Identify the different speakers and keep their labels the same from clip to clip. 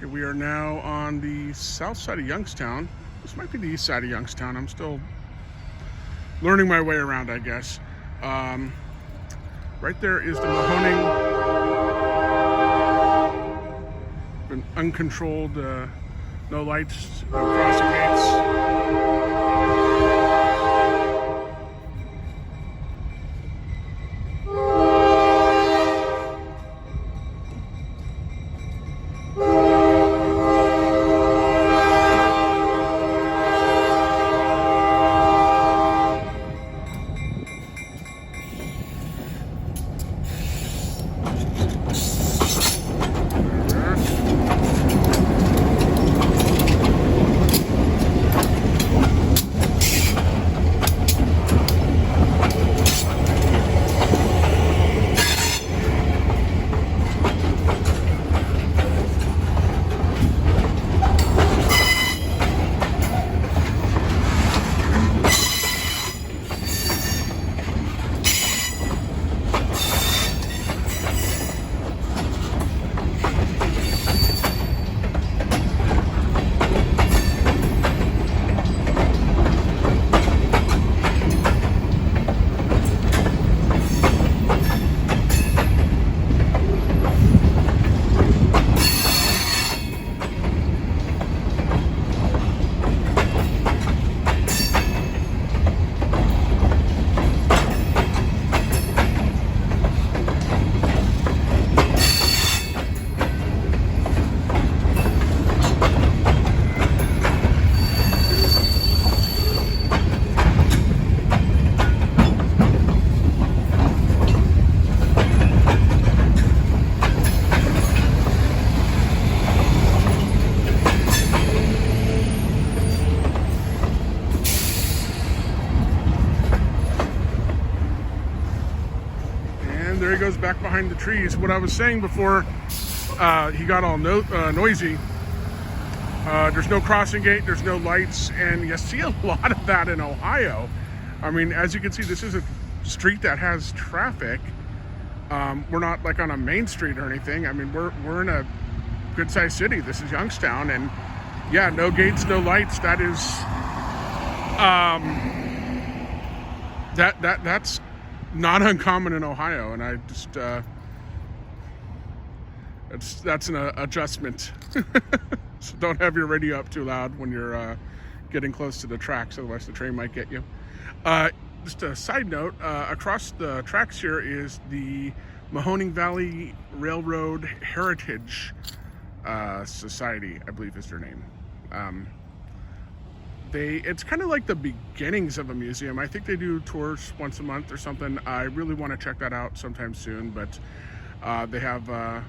Speaker 1: Okay, we are now on the south side of Youngstown. This might be the east side of Youngstown. I'm still learning my way around, I guess. Right there is the Mahoning. An uncontrolled, no lights, no crossing gates. There he goes back behind the trees. What I was saying before he got all noisy, there's no crossing gate, there's no lights, and you see a lot of that in Ohio. I mean, as you can see, this is a street that has traffic. We're not like on a main street or anything. I mean, we're in a good-sized city. This is Youngstown, and yeah, no gates, no lights. That is that's not uncommon in Ohio, and I just that's an adjustment. So don't have your radio up too loud when you're getting close to the tracks, otherwise the train might get you. Just a side note, across the tracks here is the Mahoning Valley Railroad Heritage Society, I believe is their name. It's kind of like the beginnings of a museum. I think they do tours once a month or something. I really want to check that out sometime soon, but they have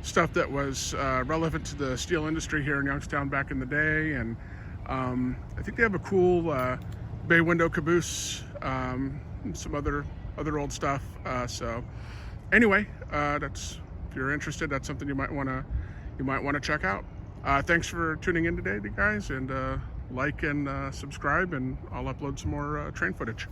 Speaker 1: stuff that was relevant to the steel industry here in Youngstown back in the day, and I think they have a cool bay window caboose, some other old stuff. So anyway, if you're interested, that's something you might want to check out. Thanks for tuning in today, guys, and like and subscribe, and I'll upload some more train footage.